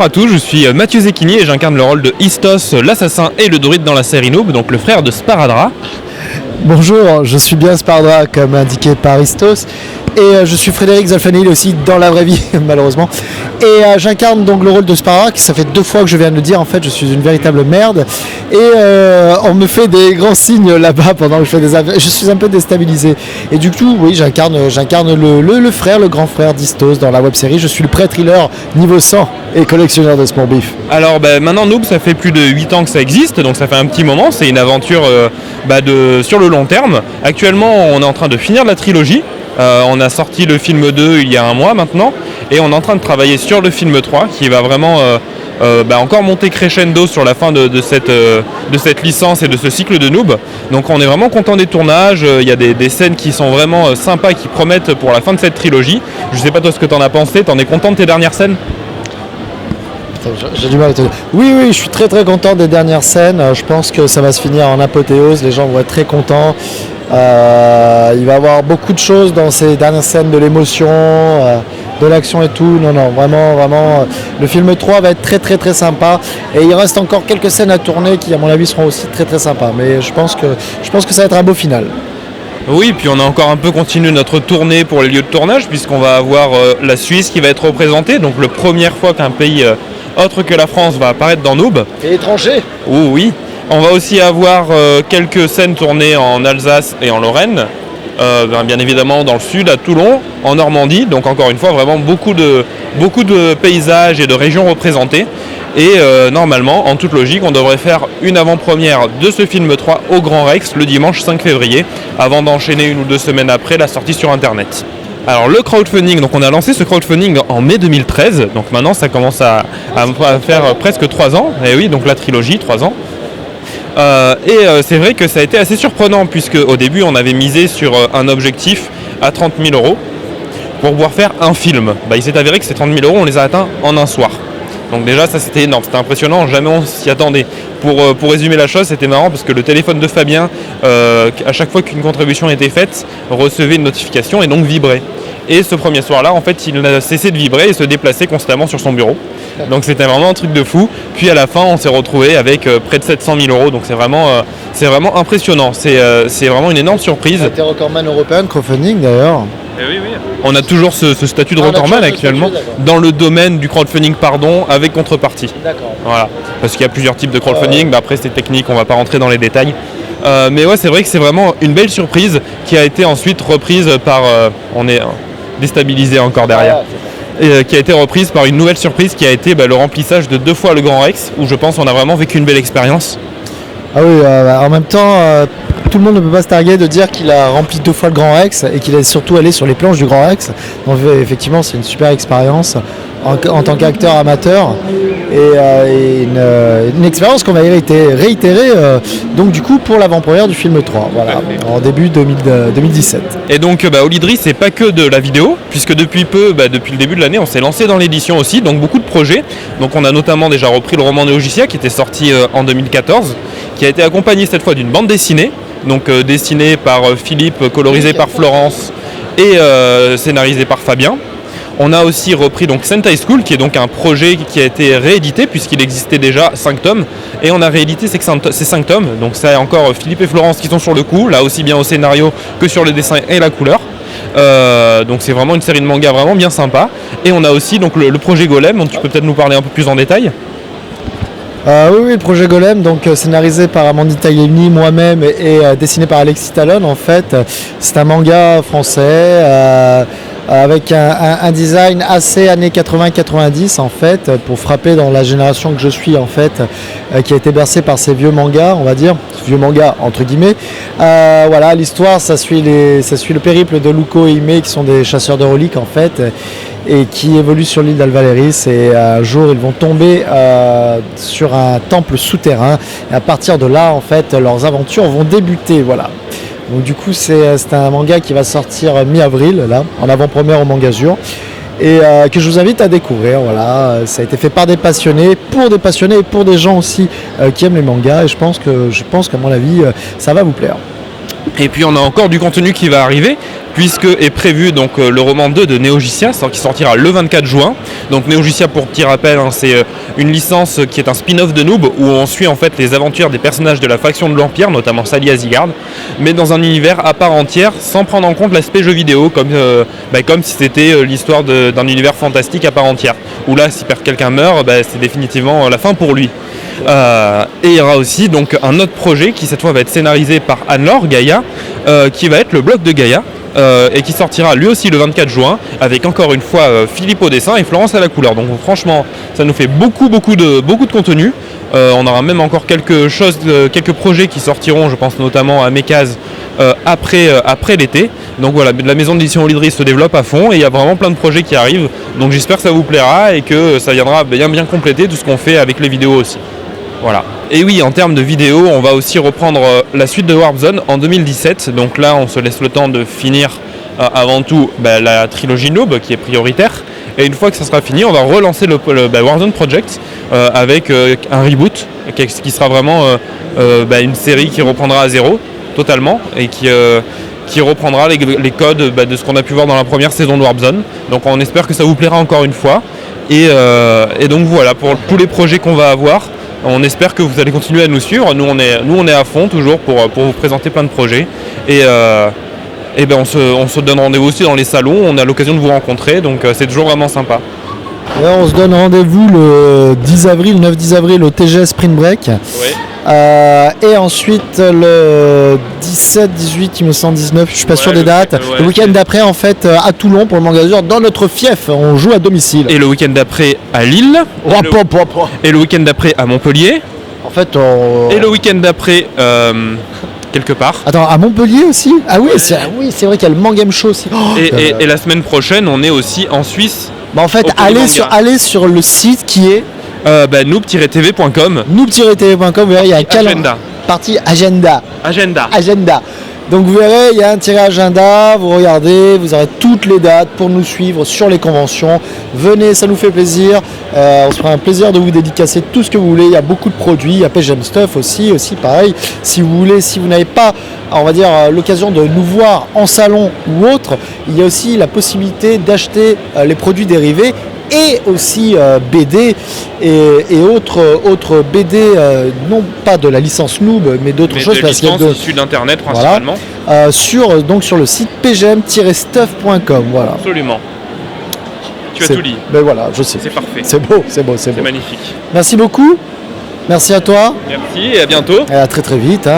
Bonjour à tous, je suis Mathieu Zecchini et j'incarne le rôle de Istos, l'assassin et le druide dans la série Noob, donc le frère de Sparadra. Bonjour, je suis bien Spardra comme indiqué par Istos et je suis Frédéric Zalfanil aussi dans la vraie vie malheureusement et j'incarne donc le rôle de Spardra, ça fait 2 fois que je viens de le dire, en fait je suis une véritable merde et on me fait des grands signes là-bas pendant que je fais des affaires, je suis un peu déstabilisé et du coup oui j'incarne le frère, le grand frère d'Istos dans la web série, je suis le pré-thriller niveau 100 et collectionneur de Small Beef. Alors maintenant Noob ça fait plus de 8 ans que ça existe, donc ça fait un petit moment, c'est une aventure sur le long terme. Actuellement on est en train de finir la trilogie, on a sorti le film 2 il y a un mois maintenant et on est en train de travailler sur le film 3 qui va vraiment encore monter crescendo sur la fin de cette licence et de ce cycle de Noob. Donc on est vraiment content des tournages, il y a des scènes qui sont vraiment sympas, qui promettent pour la fin de cette trilogie. Je sais pas toi ce que t'en as pensé, t'en es content de tes dernières scènes ? J'ai du mal à te dire. Oui, je suis très très content des dernières scènes. Je pense que ça va se finir en apothéose. Les gens vont être très contents. Il va y avoir beaucoup de choses dans ces dernières scènes, de l'émotion, de l'action et tout. Non, vraiment. Le film 3 va être très très très sympa. Et il reste encore quelques scènes à tourner qui, à mon avis, seront aussi très très sympas. Mais je pense que ça va être un beau final. Oui, puis on a encore un peu continué notre tournée pour les lieux de tournage, puisqu'on va avoir la Suisse qui va être représentée. Donc la première fois qu'un pays autre que la France va apparaître dans Noob. Et étranger. Oui. On va aussi avoir quelques scènes tournées en Alsace et en Lorraine, bien évidemment dans le sud, à Toulon, en Normandie. Donc encore une fois, vraiment beaucoup de paysages et de régions représentées. Et normalement, en toute logique, on devrait faire une avant-première de ce film 3 au Grand Rex le dimanche 5 février, avant d'enchaîner 1 ou 2 semaines après la sortie sur Internet. Alors le crowdfunding, donc on a lancé ce crowdfunding en mai 2013, donc maintenant ça commence à faire presque 3 ans, et oui, donc la trilogie, 3 ans. C'est vrai que ça a été assez surprenant, puisque au début on avait misé sur un objectif à 30 000 € pour pouvoir faire un film. Il s'est avéré que ces 30 000 € on les a atteints en un soir. Donc déjà ça c'était énorme, c'était impressionnant, jamais on s'y attendait. Pour résumer la chose, c'était marrant parce que le téléphone de Fabien, à chaque fois qu'une contribution était faite, recevait une notification et donc vibrait. Et ce premier soir-là, en fait, il n'a cessé de vibrer et se déplacer constamment sur son bureau. Donc c'était vraiment un truc de fou. Puis à la fin, on s'est retrouvé avec près de 700 000 €. Donc c'est vraiment impressionnant. C'est vraiment une énorme surprise. Tu es recordman européen de crowdfunding d'ailleurs. Oui. On a toujours ce statut de recordman actuellement dans le domaine du crowdfunding, avec contrepartie. D'accord. Voilà. Parce qu'il y a plusieurs types de crowdfunding. Après c'est technique, on ne va pas rentrer dans les détails. Mais ouais, c'est vrai que c'est vraiment une belle surprise qui a été ensuite reprise par... on est déstabilisé encore derrière. Qui a été reprise par une nouvelle surprise qui a été le remplissage de 2 fois le Grand Rex, où je pense qu'on a vraiment vécu une belle expérience. Ah oui, en même temps, tout le monde ne peut pas se targuer de dire qu'il a rempli 2 fois le Grand Rex et qu'il est surtout allé sur les planches du Grand Rex. Donc effectivement, c'est une super expérience en tant qu'acteur amateur et une expérience qu'on va réitérer donc du coup pour l'avant-première du film 3, voilà, en début 2017. Et donc Olydri, c'est pas que de la vidéo, puisque depuis le début de l'année, on s'est lancé dans l'édition aussi, donc beaucoup de projets. Donc on a notamment déjà repris le roman Néogicia qui était sorti en 2014, qui a été accompagné cette fois d'une bande dessinée, donc dessinée par Philippe, colorisée par Florence et scénarisée par Fabien. On a aussi repris donc Sentai School, qui est donc un projet qui a été réédité puisqu'il existait déjà 5 tomes, et on a réédité ces 5 tomes. Donc c'est encore Philippe et Florence qui sont sur le coup, là aussi bien au scénario que sur le dessin et la couleur. Donc c'est vraiment une série de mangas vraiment bien sympa. Et on a aussi donc le projet Golem, dont tu peux peut-être nous parler un peu plus en détail. Oui, le projet Golem, donc scénarisé par Amandine Tagliani, moi-même et dessiné par Alexis Talon. En fait, c'est un manga français avec un design assez années 80-90 en fait, pour frapper dans la génération que je suis en fait, qui a été bercée par ces vieux mangas, on va dire, vieux mangas entre guillemets. Voilà, l'histoire ça suit le périple de Luco et Ime, qui sont des chasseurs de reliques en fait, et qui évoluent sur l'île d'Alvaleris, et un jour ils vont tomber sur un temple souterrain, et à partir de là en fait leurs aventures vont débuter, voilà. Donc du coup c'est un manga qui va sortir mi-avril là, en avant-première au Mangazur, et que je vous invite à découvrir. Voilà, ça a été fait par des passionnés et pour des gens aussi qui aiment les mangas, et je pense qu'à mon avis ça va vous plaire. Et puis on a encore du contenu qui va arriver, puisque est prévu donc le roman 2 de Neogicia, qui sortira le 24 juin. Donc Neogicia, pour petit rappel, c'est une licence qui est un spin-off de Noob, où on suit en fait les aventures des personnages de la faction de l'Empire, notamment Sally Asgard, mais dans un univers à part entière, sans prendre en compte l'aspect jeu vidéo, comme si c'était l'histoire d'un univers fantastique à part entière. Où là, si quelqu'un meurt, c'est définitivement la fin pour lui. Et il y aura aussi donc un autre projet qui cette fois va être scénarisé par Anne-Laure Gaïa, qui va être le blog de Gaïa, et qui sortira lui aussi le 24 juin avec encore une fois Philippe au dessin et Florence à la couleur. Donc franchement ça nous fait beaucoup de contenu. On aura même encore quelques projets qui sortiront, je pense notamment à Mécase après l'été. Donc voilà, la maison d'édition Olydri se développe à fond et il y a vraiment plein de projets qui arrivent. Donc j'espère que ça vous plaira et que ça viendra bien compléter tout ce qu'on fait avec les vidéos aussi. Voilà. Et oui, en termes de vidéos, on va aussi reprendre la suite de Warp Zone en 2017. Donc là, on se laisse le temps de finir avant tout la trilogie Noob qui est prioritaire. Et une fois que ça sera fini, on va relancer le Warzone Project avec un reboot qui sera vraiment une série qui reprendra à zéro totalement et qui reprendra les codes de ce qu'on a pu voir dans la première saison de Warp Zone. Donc on espère que ça vous plaira encore une fois. Et donc voilà, pour tous les projets qu'on va avoir, on espère que vous allez continuer à nous suivre. Nous on est à fond toujours pour vous présenter plein de projets. Et on se donne rendez-vous aussi dans les salons, on a l'occasion de vous rencontrer, donc c'est toujours vraiment sympa. Et on se donne rendez-vous le 9-10 avril au TGS Spring Break. Oui. Et ensuite le 17, 18, il me semble 19, je suis pas sûr des dates. Le week-end d'après en fait à Toulon pour le Manga d'Azur dans notre fief, on joue à domicile. Et le week-end d'après à Lille. Et le week-end d'après à Montpellier. En fait Et le week-end d'après quelque part. Attends, à Montpellier aussi. Ah oui, c'est vrai qu'il y a le Mangame Show aussi. Et la semaine prochaine, on est aussi en Suisse. En fait, allez sur le site qui est noob-tv.com. Noob-tv.com, vous verrez, il y a un partie agenda. Donc vous verrez, il y a un tiré agenda, vous regardez, vous aurez toutes les dates pour nous suivre sur les conventions. Venez, ça nous fait plaisir. On se fera un plaisir de vous dédicacer tout ce que vous voulez. Il y a beaucoup de produits, il y a PGM Stuff aussi pareil. Si vous n'avez pas, on va dire, l'occasion de nous voir en salon ou autre, il y a aussi la possibilité d'acheter les produits dérivés et aussi BD et autres BD, non pas de la licence Noob, mais d'autres choses. Mais de licences issues d'internet principalement. Voilà, sur le site pgm-stuff.com. Voilà. Absolument. Tu as tout dit. Ben voilà, je sais. C'est parfait. C'est beau. C'est magnifique. Merci beaucoup. Merci à toi. Merci et à bientôt. Et à très très vite.